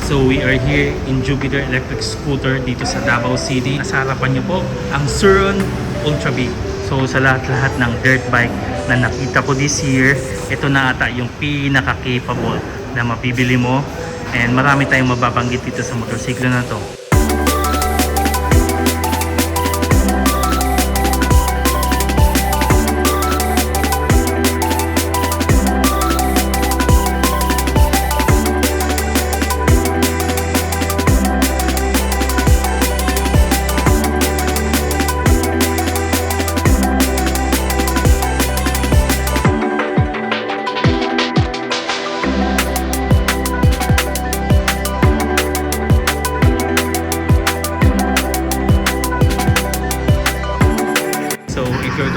So we are here in Jupiter Electric Scooter dito sa Davao City. Nasa harapan niyo po ang Sur-Ron Ultra Big. So sa lahat-lahat ng dirt bike na nakita ko this year, ito na ata yung pinaka-capable na mapibili mo. And marami tayong mababanggit dito sa motorsiklo na to.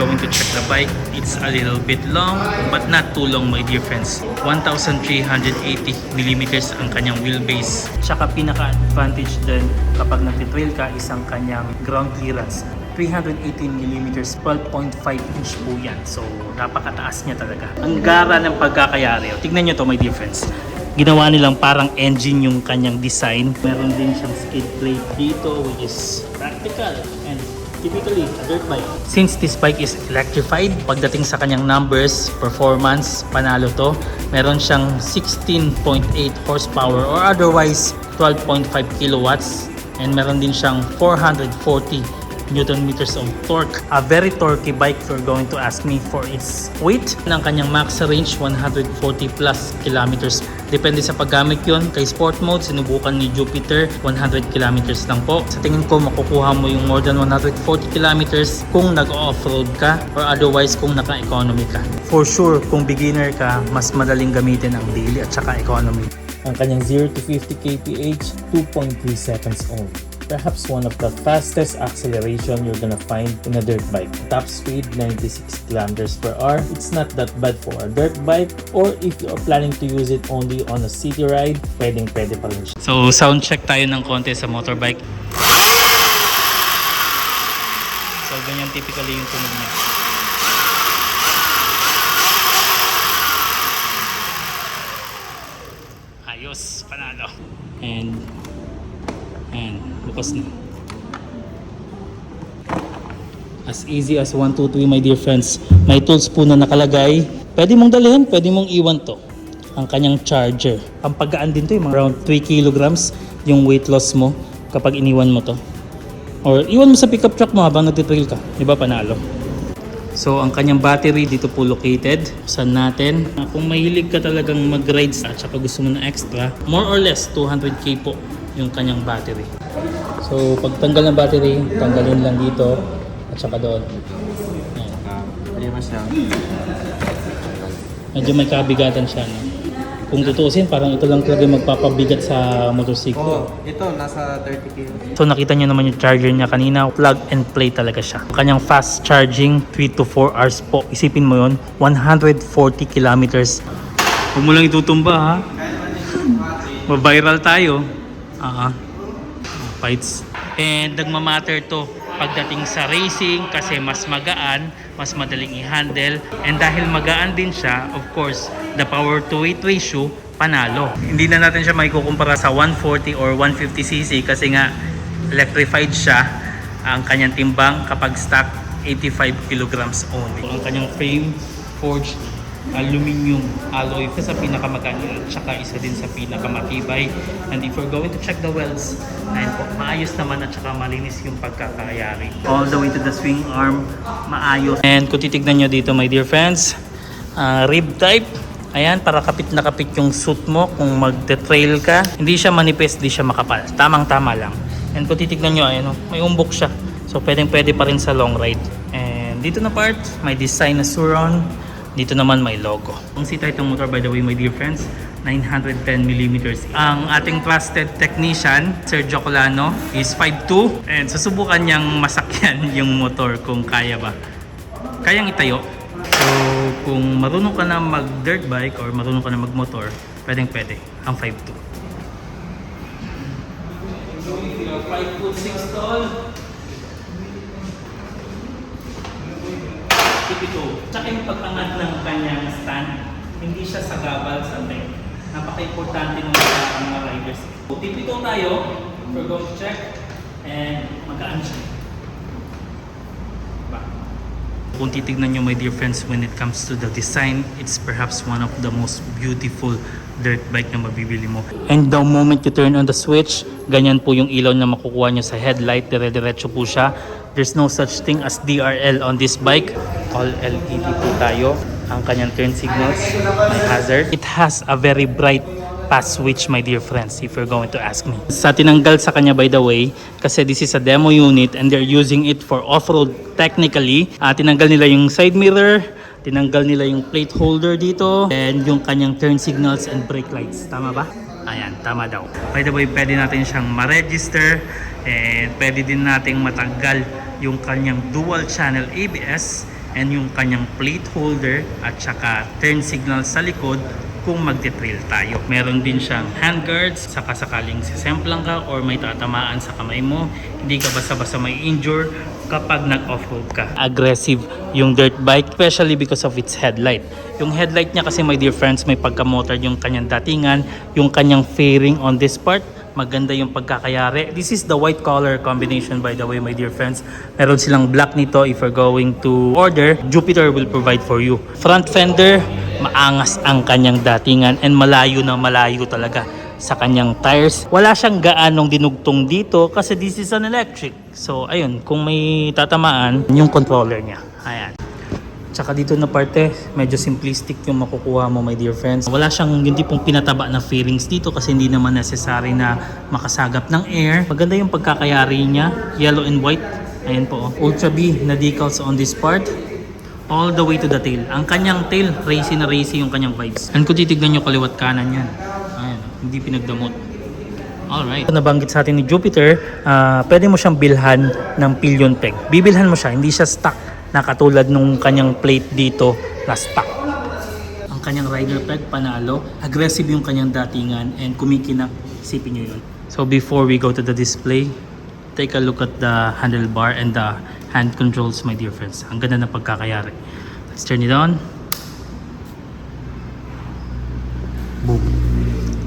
Going to check the bike, it's a little bit long but not too long, my dear friends. 1,380mm ang kanyang wheelbase. Tsaka pinaka-advantage din kapag nagtitrail ka is ang kanyang ground clearance. 318mm, 12.5 inch po yan. So napakataas niya talaga. Ang gara ng pagkakayari. Tignan nyo to, my dear friends. Ginawa nilang parang engine yung kanyang design. Meron din siyang skid plate dito which is practical and typically a dirt bike. Since this bike is electrified, pagdating sa kanyang numbers, performance, panalo to. Meron siyang 16.8 horsepower or otherwise 12.5 kilowatts, and meron din siyang 440 Newton meters of torque. A very torquey bike if you're going to ask me for its weight. Ang kanyang max range 140 plus kilometers. Depende sa paggamit yun. Kay sport mode, sinubukan ni Jupiter 100 kilometers lang po. Sa tingin ko makukuha mo yung more than 140 kilometers kung nag-off-road ka or otherwise kung naka-economy ka. For sure, kung beginner ka, mas madaling gamitin ang daily at saka economy. Ang kanyang 0 to 50 kph, 2.3 seconds only. Perhaps one of the fastest acceleration you're gonna find in a dirt bike. Top speed 96 kilometers per hour. It's not that bad for a dirt bike, or if you are planning to use it only on a city ride, pwede pa rin siya. So sound check tayo ng konti sa motorbike. So ganyan typically yung tunog niya. Ayos, panalo. And bukas na. As easy as 1, 2, 3, my dear friends. May tools po na nakalagay. Pwede mong dalhin, pwede mong iwan to. Ang kanyang charger. Ang paggaan din to, yung around 3 kilograms yung weight loss mo kapag iniwan mo to. Or iwan mo sa pickup truck mo habang nagtitrail ka. Diba, panalo? So ang kanyang battery dito po located. Saan natin? Kung mahilig ka talagang mag-rides at saka gusto mo na extra, more or less 200k po yung kanyang battery. So pag tanggal ng battery, tanggalin lang dito at saka doon. Medyo may kabigatan siya, no? Kung tutuusin, parang ito lang talaga magpapabigat sa motorsiklo. Ito nasa 30 kg. So nakita nyo naman yung charger niya kanina, plug and play talaga siya. Kanyang fast charging, 3 to 4 hours po. Isipin mo yon, 140 kilometers. Huwag mo lang itutumba, ha? Ma-viral tayo. Fights. And nagmamatter to pagdating sa racing kasi mas magaan, mas madaling i-handle, and dahil magaan din siya, of course, the power to weight ratio, panalo. Hindi na natin siya maikukumpara sa 140 or 150cc kasi nga electrified siya. Ang kanyang timbang kapag stock 85 kilograms only. Ang kanyang frame forged aluminum alloy, isa sa pinakamagaan at saka isa din sa pinakamatibay. And if we're going to check the welds, ayun po, maayos naman at saka malinis yung pagkakayari. All the way to the swing arm, maayos. And kung titignan nyo dito, my dear friends, rib type, ayan, para kapit na kapit yung suit mo kung magte-trail ka. Hindi siya manipis, hindi siya makapal. Tamang-tama lang. And kung titignan nyo, ayan, may umbok siya. So pwedeng-pwede pa rin sa long ride. And dito na part, may design na Sur-Ron. Dito naman may logo. Ang sita itong motor, by the way, my dear friends, 910mm. Ang ating trusted technician, Sir Jocolano, is 5'2", and susubukan niyang masakyan yung motor kung kaya ba. Kayang itayo. So kung marunong ka na mag dirt bike or marunong ka na mag motor, pwedeng pwede ang 5'2". So if you are 5'6" tall, ito. Tsaka yung pag-angat ng kanyang stand, hindi siya sagabal sa leg. Napaka-importante nung sa mga riders. So, tipito tayo. We're going to check. And magaan siya. Diba? Kung titignan nyo, my dear friends, when it comes to the design, it's perhaps one of the most beautiful dirt bike na mabibili mo. And the moment you turn on the switch, ganyan po yung ilaw na makukuha nyo sa headlight. Dire-diretso po siya. There's no such thing as DRL on this bike. All LED po tayo. Ang kanyang turn signals, may hazard. It has a very bright pass switch, my dear friends, if you're going to ask me. Sa tinanggal sa kanya, by the way, kasi this is a demo unit and they're using it for off-road technically. Tinanggal nila yung side mirror, tinanggal nila yung plate holder dito, and yung kanyang turn signals and brake lights. Tama ba? Ayan, tama daw. By the way, pwede natin siyang ma-register and pwede din nating matanggal yung kanyang dual channel ABS and yung kanyang plate holder at saka turn signal sa likod kung magte-trail tayo. Meron din siyang handguards, saka sakaling sisemplang ka or may tatamaan sa kamay mo, hindi ka basta-basta may injure kapag nag-offroad ka. Aggressive yung dirt bike, especially because of its headlight. Yung headlight niya kasi, my dear friends, may pagka-motored yung kanyang datingan, yung kanyang fairing on this part, maganda yung pagkakayari. This is the white color combination, by the way, my dear friends. Meron silang black nito. If you're going to order, Jupiter will provide for you. Front fender, maangas ang kanyang datingan and malayo na malayo talaga sa kanyang tires. Wala siyang gaanong dinugtong dito kasi this is an electric. So ayun, kung may tatamaan, yung controller niya. Ayan. Tsaka dito na parte, medyo simplistic yung makukuha mo, my dear friends. Wala siyang yung tipong pinataba na fairings dito kasi hindi naman necessary na makasagap ng air. Maganda yung pagkakayari niya, yellow and white. Ayan po, Ultra B na decals on this part. All the way to the tail. Ang kanyang tail, racy na racy yung kanyang vibes. And kung titignan nyo kaliwat kanan yan, ayan, hindi pinagdamot. Alright. Nabanggit sa atin ni Jupiter, pwede mo siyang bilhan ng pillion peg. Bibilhan mo siya, hindi siya stock na katulad nung kanyang plate dito na stock. Ang kanyang rider peg, panalo. Aggressive yung kanyang datingan and kumikinang. Isipin nyo yun. So before we go to the display, take a look at the handlebar and the hand controls, my dear friends. Ang ganda ng pagkakayari. Let's turn it on. Boom.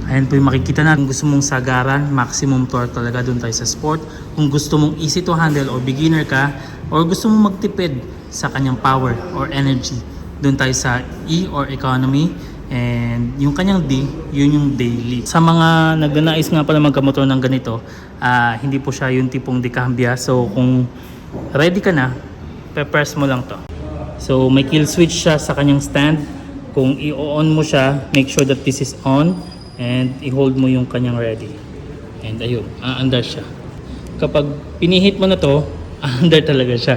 Ayan po yung makikita natin. Kung gusto mong sagaran, maximum torque talaga, doon tayo sa sport. Kung gusto mong easy to handle or beginner ka, or gusto mong magtipid sa kanyang power or energy, doon tayo sa E or economy. And yung kanyang D, yun yung daily. Sa mga nagnanais nga pala magkamotor ng ganito, hindi po siya yung tipong decambia. So kung ready ka na, pe-press mo lang to. So may kill switch siya sa kanyang stand. Kung i-on mo siya, make sure that this is on and i-hold mo yung kanyang ready. And ayun, aandar siya. Kapag pinihit mo na to, aandar talaga siya.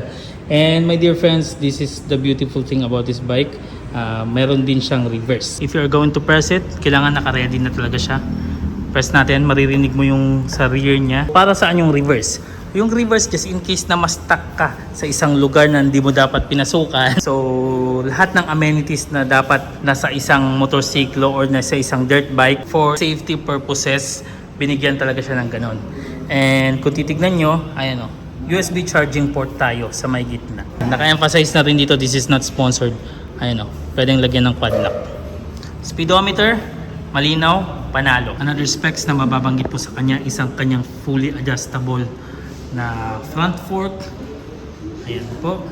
And my dear friends, this is the beautiful thing about this bike. Meron din siyang reverse. If you're going to press it, kailangan naka-ready na talaga siya. Press natin, maririnig mo yung sa rear niya. Para saan yung reverse? Yung reverse, just in case na ma-stuck ka sa isang lugar na hindi mo dapat pinasukan. So, lahat ng amenities na dapat nasa isang motorsiklo or nasa isang dirt bike for safety purposes, binigyan talaga siya ng ganon. And kung titignan nyo, ayan o, USB charging port tayo sa may gitna. Naka-emphasize na rin dito, this is not sponsored. Ayan o, pwedeng lagyan ng padlock. Speedometer, malinaw, panalo. Another specs na mababanggit po sa kanya, isang kanyang fully adjustable na front fork. Ayan po.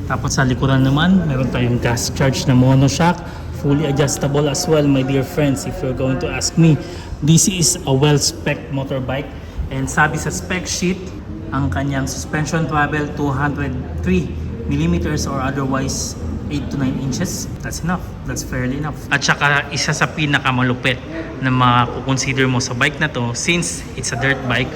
Tapos sa likuran naman, meron tayong gas charge na monoshock. Fully adjustable as well, my dear friends. If you're going to ask me, this is a well-spec motorbike. And sabi sa spec sheet, ang kanyang suspension travel 203mm or otherwise 8 to 9 inches. That's enough. That's fairly enough. At saka isa sa pinakamalupit na makukonsider mo sa bike na to, since it's a dirt bike,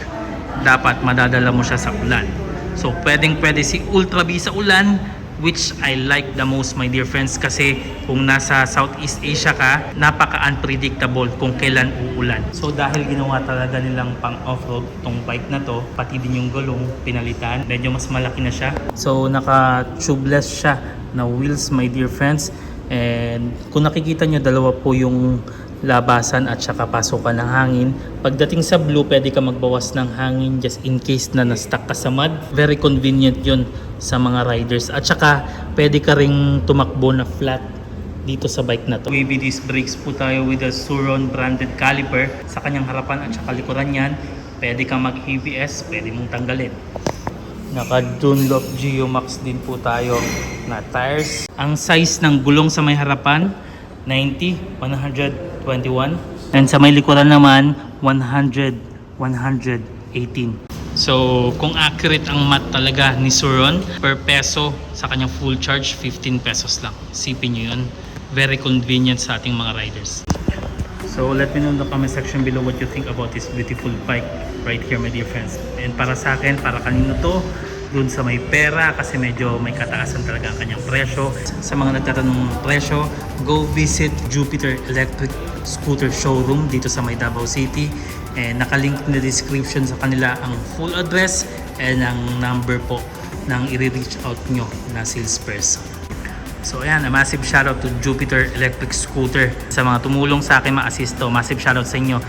dapat madadala mo siya sa ulan. So pwedeng pwede si Ultra B sa ulan, which I like the most, my dear friends, kasi kung nasa Southeast Asia ka, napaka-unpredictable kung kailan uulan. So dahil ginawa talaga nilang pang off-road tong bike na to, pati din yung gulong pinalitan, medyo mas malaki na siya. So naka-tubeless siya na wheels, my dear friends. And kung nakikita nyo, dalawa po yung labasan at saka pasukan ng hangin. Pagdating sa blue, pwede ka magbawas ng hangin just in case na na-stuck ka sa mud. Very convenient yun sa mga riders. At saka pwede ka ring tumakbo na flat dito sa bike na to. Wavy disc brakes po tayo with a Suron branded caliper sa kanyang harapan at saka likuran yan. Pwede kang mag-ABS, pwede mong tanggalin. Naka Dunlop Geomax din po tayo na tires. Ang size ng gulong sa may harapan 90, 121. And sa may likuran naman 100, 118. So kung accurate ang mat talaga ni Suron, per peso sa kanyang full charge 15 pesos lang. Sipin nyo yun. Very convenient sa ating mga riders. So let me know in the comment section below what you think about this beautiful bike right here, my dear friends. And para sa akin, para kanino to? Dun sa may pera, kasi medyo may kataasan talaga ang kanyang presyo. Sa mga nagtatanong ng presyo, go visit Jupiter Electric Scooter Showroom dito sa may Davao City. And nakalink in the description sa kanila ang full address and ang number po ng i-reach out nyo na salesperson. So ayan, a massive shoutout to Jupiter Electric Scooter. Sa mga tumulong sa akin ma-assist to, massive shoutout sa inyo.